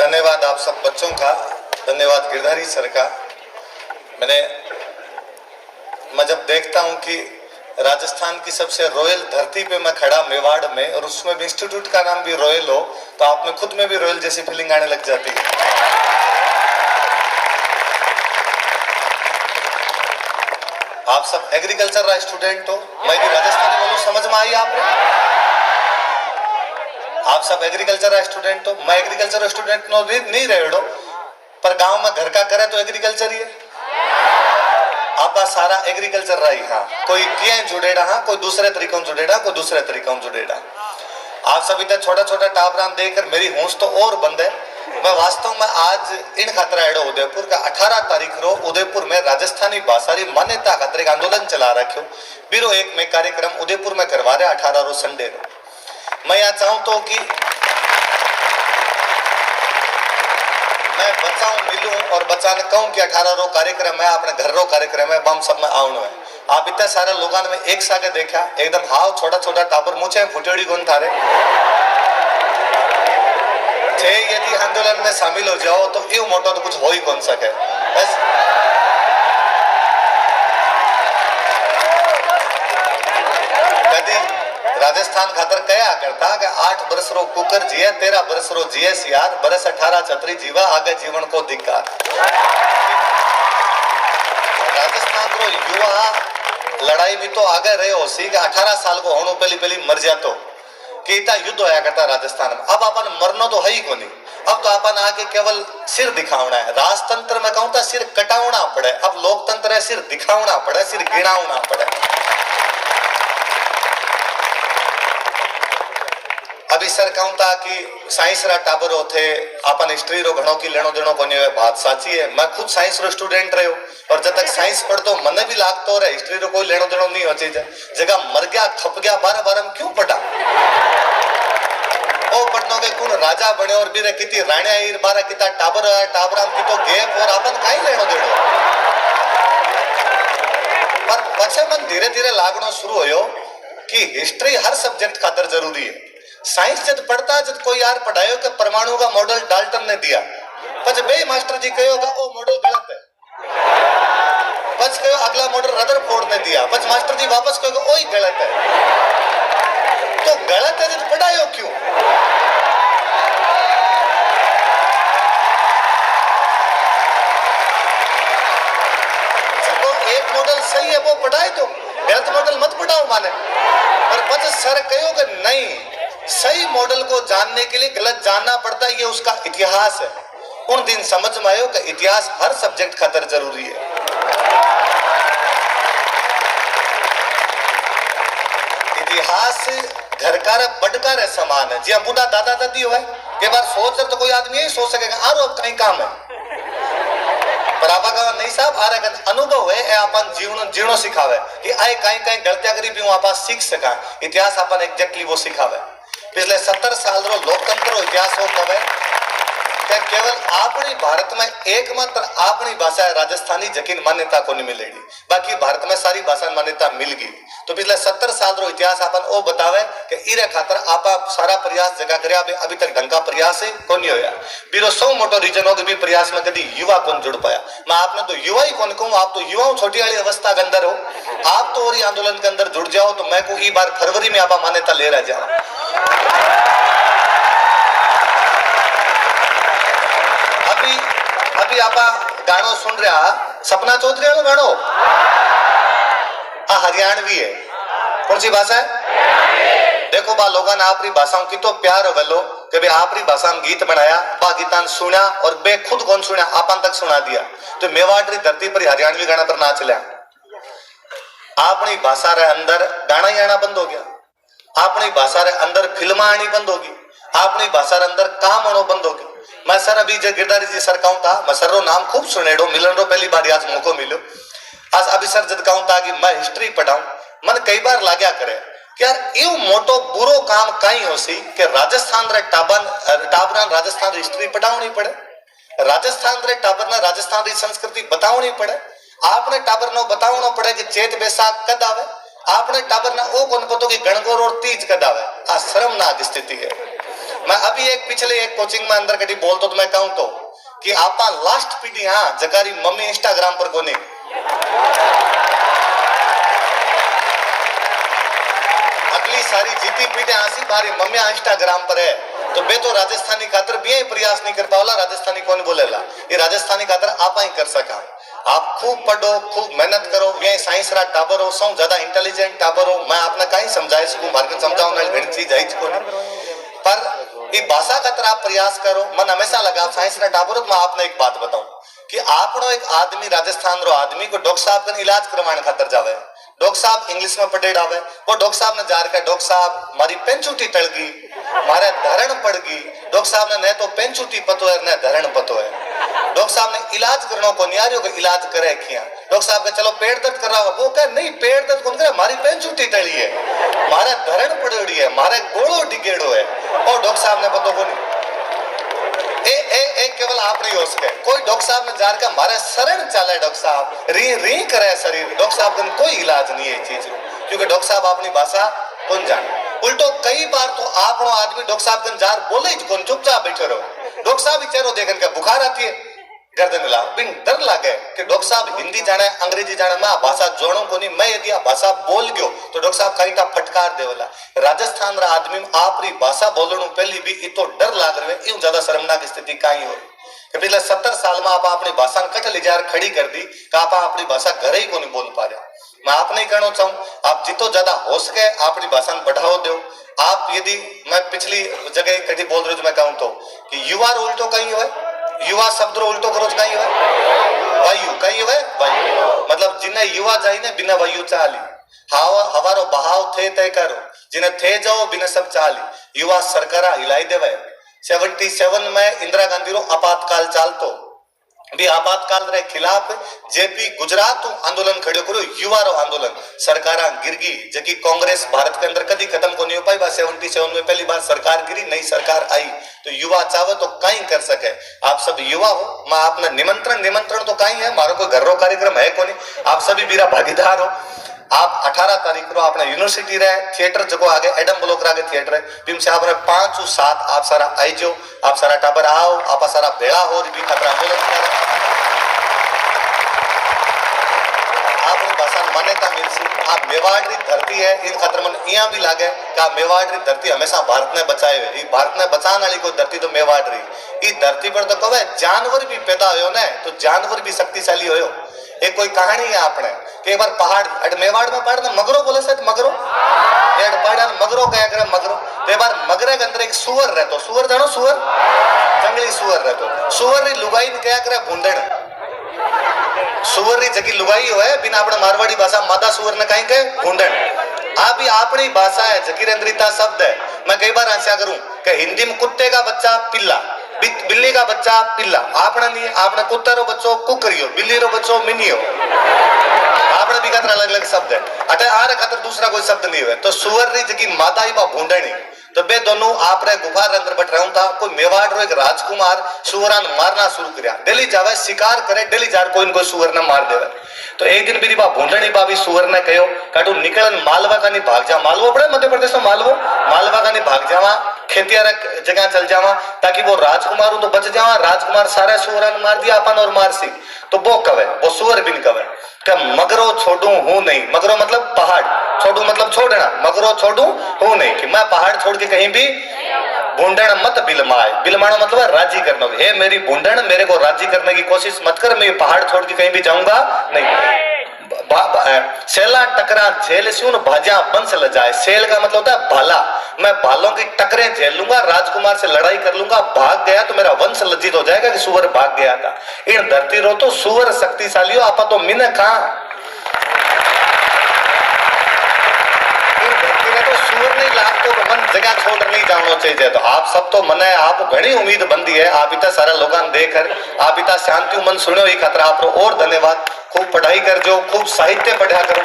धन्यवाद आप सब बच्चों का, धन्यवाद गिरधारी सर का। मैं जब देखता हूं कि राजस्थान की सबसे रॉयल धरती पे मैं खड़ा मेवाड़ में, और उसमें भी इंस्टीट्यूट का नाम भी रॉयल हो, तो आप में खुद में भी रॉयल जैसी फीलिंग आने लग जाती है। आप सब एग्रीकल्चर का स्टूडेंट हो, मैं भी राजस्थानी बोलूं, समझ में आई आपको? आप सब एग्रीकल्चर का स्टूडेंट हो, मैं एग्रीकल्चर स्टूडेंट नहीं रहे हो, पर गांव में घर का करे तो एग्रीकल्चर ही है। आपका सारा एग्रीकल्चर रही, हाँ, कोई किए जुड़ेड़ा, हाँ, कोई दूसरे तरीकों जुड़ेड़ा, कोई दूसरे तरीकों जुड़ेड़ा। आप सभी तक छोटा छोटा टाबरान देकर मेरी होश तो और बंद है। मैं वास्तव में आज इन खतरा एडो उदयपुर का 18 तारीख रो उदयपुर में राजस्थानी भाषा री मान्यता खातर एक आंदोलन चला रखो बीरो एक में कार्यक्रम उदयपुर में करवा रहे 18 रो संडे रो। मैं यहाँ चाहूं तो कि मैं बचाऊं मिलूं और बचाने कहूं कि 18 रो कार्यक्रम है, अपने घर रो कार्यक्रम है, बम सब में आउन है। आप इतने सारे लोगों ने एक सागे देखा, एकदम हाव छोटा छोटा टापर मुझे फुटेड़ी गुन थारे थे। यदि आंदोलन में शामिल हो जाओ तो यू मोटो तो कुछ हो ही कौन सके। बस कदी राजस्थान खातर कया करता कि 8 बरस रो कुकर जिए, 13 बरस रो जिए सियार, बरस 18 छतरी जीवा, आगे जीवन को धिक्कार। राजस्थान रो युवा लड़ाई भी तो आगे रहे हो सी कि 18 साल को होनो पहली मर जातो कि इतना युद्ध होया करता राजस्थान में। अब अपन मरना तो है ही कोनी, अब तो अपन आके केवल सिर दिखावना है। राजतंत्र में कहूं तो सिर कटावना पड़े, अब लोकतंत्र है सिर दिखावना पड़े, सिर गिनावना पड़े। अभी सर कहूं था कि साइंस रा टाबर होते अपन हिस्ट्री रो घणो की लेनो देनो कोनी है, बात साची है। मैं खुद साइंस रो स्टूडेंट रहो और जब तक साइंस पढ़तो मने भी लागतो रहे हिस्ट्री रो कोई लेनो देनो नहीं होची जगह मर गया खप गया बार हम क्यों पढ़ा। ओ पढ़नो के कौन राजा बने और बीरे किती राणिया ईर बारा किता टाबर आया टाबराम की तो गैप और अपन काई लेनो देनो। पर पछे मन धीरे धीरे लागनो शुरू होयो कि हिस्ट्री हर सब्जेक्ट खातर जरूरी है। साइंस जब पढ़ता जब कोई यार पढ़ायो कि परमाणु का मॉडल डाल्टन ने दिया, पछ बे मास्टर जी कहो कि ओ मॉडल गलत है, पछ कहो अगला मॉडल रदरफोर्ड ने दिया, पछ मास्टर जी वापस कहो कि ओ ही गलत है। तो गलत है तो पढ़ायो क्यों? जब एक मॉडल सही है वो पढ़ाए दो, गलत मॉडल मत पढ़ाओ माने। पर पछ सर कहो कि नहीं, सही मॉडल को जानने के लिए गलत जानना पड़ता है, ये उसका इतिहास है। उन दिन समझ में आयो कि इतिहास हर सब्जेक्ट खातर जरूरी है। इतिहास घर का बटका रे समान है। जी बूढ़ा दादा दादी हो के बार सोच तो कोई आदमी यही सोच सकेगा आरो अब कहीं काम है, पर आपा का नहीं साहब आ रहा अनुभव है अपन जीवन जीवनो सिखावे कि आए कहीं गलतियां करी भी आप सीख सका। इतिहास अपन एग्जैक्टली वो सिखावे। पिछले 70 साल रो लोकतंत्र इतिहास हो कवे कि केवल अपनी भारत में एकमात्र अपनी भाषा राजस्थानी जकीन मान्यता को नहीं मिलेगी, बाकी भारत में सारी भाषा मान्यता मिल गई। तो पिछले 70 साल रो इतिहास अपन वो बतावे कि इरे खातर आपा सारा प्रयास जगह करे अभी तक ढंग का प्रयास है को नहीं होया। बीरो 100 मोटो रीजन हो भी प्रयास में कभी युवा कौन जुड़ पाया। मैं आपने तो युवा ही कौन कहूं, आप तो युवाओं छोटी वाली अवस्था के अंदर हो, आप तो और आंदोलन के अंदर जुड़ जाओ तो मैं को ई बार फरवरी में आपा मान्यता ले रहा जाओ। अभी आप गानो सुन रहा सपना चौधरी वाला गानो, हरियाणवी है। कौन सी भाषा है? देखो बा लोगों ने आपरी भाषाओं की तो प्यार हो कि भाई आपरी भाषा में गीत बनाया, बा गीतान सुना और बे खुद कौन सुना आपन तक सुना दिया। तो मेवाड़ धरती पर हरियाणवी गाना पर नाच लिया। अपनी भाषा रे अंदर गाना ही आना बंद हो गया, अपनी भाषा रे अंदर फिल्मा आनी बंद होगी, अपनी भाषा रे अंदर काम आना बंद हो गया। मैं सर अभी जो गिरधारी जी सर कहूं था, मैं सर रो नाम खूब सुनेड़ो मिलन रो पहली बार आज मौको मिलो। आज अभी सर जब कहूं था कि मैं हिस्ट्री पढ़ाऊं, मन कई बार लाग्या करे कि यार यू मोटो बुरो काम कहीं हो सी कि राजस्थान रे टाबरन राजस्थान री हिस्ट्री पढ़ावनी पड़े, राजस्थान रे टाबरन राजस्थान री संस्कृति बतावनी पड़े। आपने टाबर नो बतावनो पड़े कि चेत बैसाख कद आवे, आपने टाबर ना ओ कौन पतो कि गणगौर और तीज कद आवे। आ शर्मनाक स्थिति है। मैं अभी एक पिछले एक कोचिंग में अंदर कभी बोलतो तो मैं कहूं तो कि आपा लास्ट पीढ़ी हाँ जकारी मम्मी इंस्टाग्राम पर कोनी अगली सारी जीती पीढ़ी आसी बारी मम्मी इंस्टाग्राम पर है तो बे तो राजस्थानी खातर भी प्रयास नहीं कर पावला राजस्थानी कौन बोलेला ये राजस्थानी खातर आप ही कर सका आप खूब पढ़ो खूब मेहनत करो ये साइंस रा टाबर हो सौ ज्यादा इंटेलिजेंट टाबर हो मैं आपने कहीं समझाए सकूं मार्केट समझाऊं ना घणी चीज आई को पर ये भाषा खातर आप प्रयास करो मन हमेशा लगा साइंस रा टाबर हो मैं आपने एक बात बताऊं कि आपनो एक आदमी राजस्थान रो आदमी को डॉक्टर साहब का इलाज करवाने खातर जावे डॉक्टर साहब इंग्लिश में पढ़ेड़ आवे वो डॉक्टर साहब ने जार के डॉक्टर साहब मारी पेंचूटी टल गई मारे धरण पड़ गई डॉक्टर साहब ने तो पेंचूटी पतो है न धरण पतो है डॉक्टर साहब ने इलाज करनो को नियारियो को इलाज करे किया डॉक्टर साहब के चलो पेट दर्द कर रहा हो वो कह नहीं पेट दर्द कौन करे मारी पेंचूटी टली है मारे धरण पड़ोड़ी है मारे गोड़ो डिगेड़ो है और डॉक्टर साहब ने पतो को नहीं ए केवल आप नहीं हो सके कोई डॉक्टर साहब ने जार का मारे शरण चाले डॉक्टर साहब री री करे शरीर डॉक्टर साहब का कोई इलाज नहीं है चीज क्योंकि डॉक्टर साहब अपनी भाषा कौन जाने उल्टो कई बार तो आपनो आदमी डॉक्टर साहब का जार बोले ही कौन चुपचाप बैठे रहो डॉक्टर साहब ही चेहरो देखन के बुखार आती है गर्दन ला बिन डर लागे कि डॉक्टर साहब हिंदी जाने अंग्रेजी जाने मैं भाषा जोड़ो को नहीं मैं यदि भाषा बोल गयो तो डॉक्टर साहब कहीं फटकार देवला राजस्थान रा आदमी आपरी भाषा बोलणु पहली भी इतो डर लाग रहे यूं ज्यादा शर्मनाक स्थिति कहीं हो कि पिछले 70 साल में आप अपनी भाषा कट लिजार खड़ी कर दी कि आप अपनी भाषा घरे ही को नहीं बोल पा रहे मैं आप नहीं कहना चाहूं आप जितो ज्यादा हो सके अपनी भाषा बढ़ाओ दो आप यदि मैं पिछली जगह कभी बोल रहे हो मैं कहूं तो कि युवा उल्टो कहीं हो युवा शब्द रो उल्टो करो कहीं हो वायु कहीं हो वायु मतलब जिन्हें युवा जाए ने बिना वायु चाली हवारो बहाव थे तय करो जिन्हें थे जाओ बिना सब चाली युवा सरकारा हिलाई देवे 77 में इंदिरा गांधी रो आपातकाल चालतो भी आपातकाल रे खिलाफ जेपी गुजरात आंदोलन खड़ो करो युवा रो आंदोलन सरकारा गिरगी जबकि कांग्रेस भारत के अंदर कभी खत्म को नहीं हो पाई 77 में पहली बार सरकार गिरी नई सरकार आई तो युवा चाहे तो कहीं कर सके आप सब युवा हो मैं आपने निमंत्रण तो कहीं है मारो कोई घर रो कार्यक्रम है को नहीं आप सभी मेरा भागीदार हो आप 18 तारीख को अपना यूनिवर्सिटी रे थिएटर जको आगे एडम ब्लॉक रे थिएटर है बिम से आपने 5 से 7 आप सारा आईजो आप सारा टाबर आओ आप सारा भेड़ा हो भी खतरा आंदोलन कर आप भाषा मान्यता मिलसी आप मेवाड़ री धरती है इन खतर मन इया भी लागे कि मेवाड़ री धरती हमेशा भारत ने बचाए हुए ई भारत ने बचाने वाली कोई धरती तो मेवाड़ री ई धरती पर तो कवे जानवर भी पैदा होयो ने तो जानवर भी शक्तिशाली होयो एक कोई कहानी है आपने कि एक बार पहाड़ मेवाड़ में पहाड़ मगरो बोले से मगरो पहाड़ मगरो कया करे मगरो एक बार मगरे के अंदर एक सुअर रहतो सुअर जानो सुअर जंगली सुअर रहतो सुअर री लुगाई ने कया करे भूंडण सुअर री जगी लुगाई होए बिना अपने मारवाड़ी भाषा मादा सुअर ने कहीं कहे भूंडण आ भी अपनी भाषा है जकी रंद्रिता शब्द है मैं कई बार आशा करूं कि हिंदी में कुत्ते का बच्चा पिल्ला बिल्ली का बच्चा पिल्ला आपने नहीं आपने कुत्ते रो बच्चो कुकरियो बिल्ली रो बच्चो मिनियो आपने भी खातर अलग अलग शब्द है अटे आरे खातर दूसरा कोई शब्द नहीं हुए तो सुअर री जकी माता ही बा भूंडणी तो बे दोनों आप रे गुफा रे अंदर बैठ रहूं था कोई मेवाड़ रो एक राजकुमार सुअरान मारना शुरू करया डेली जावे शिकार करे डेली जार कोई न कोई सुअर ने मार देवे तो एक दिन मेरी बा भूंडणी बाबी सुअर ने कहो काटू निकलन मालवा का नहीं भाग जा मालवो पड़े मध्य प्रदेश में मालवा का नहीं भाग जावा खेतिया जगह चल जावा ताकि वो राजकुमार तो बच जावा राजकुमार सारे सुअरान मार दिया अपन और मार सी तो वो कवे वो सुअर भी कवे कि मगरो छोड़ू हूं नहीं मगरो मतलब पहाड़ छोड़ू मतलब छोड़ना मगरो छोड़ू हूं नहीं कि मैं पहाड़ छोड़ के कहीं भी भूंडण मत बिलमाए बिलमाना मतलब राजी करना हे मेरी भूंडण मेरे को राजी करने की कोशिश मत कर मैं पहाड़ छोड़ के कहीं भी जाऊंगा नहीं सेला टकरा झेल सुन भाजा बंस ल जाए सेल का मतलब होता है भाला मैं भालों की टकरें झेल लूंगा राजकुमार से लड़ाई कर लूंगा भाग गया तो मेरा वंश लज्जित हो जाएगा कि सुअर भाग गया था इन धरती रो तो सुअर शक्तिशाली हो आपा तो मिन कहां तो सुअर नहीं लाग तो मन जगह छोड़ नहीं जानो चाहिए तो आप सब तो मने आप घनी उम्मीद बंदी है आप इतना सारा लोगन देखकर आप इतना शांति मन सुनो ही खतरा आप और धन्यवाद खूब पढ़ाई कर जो खूब साहित्य पढ़ा करो।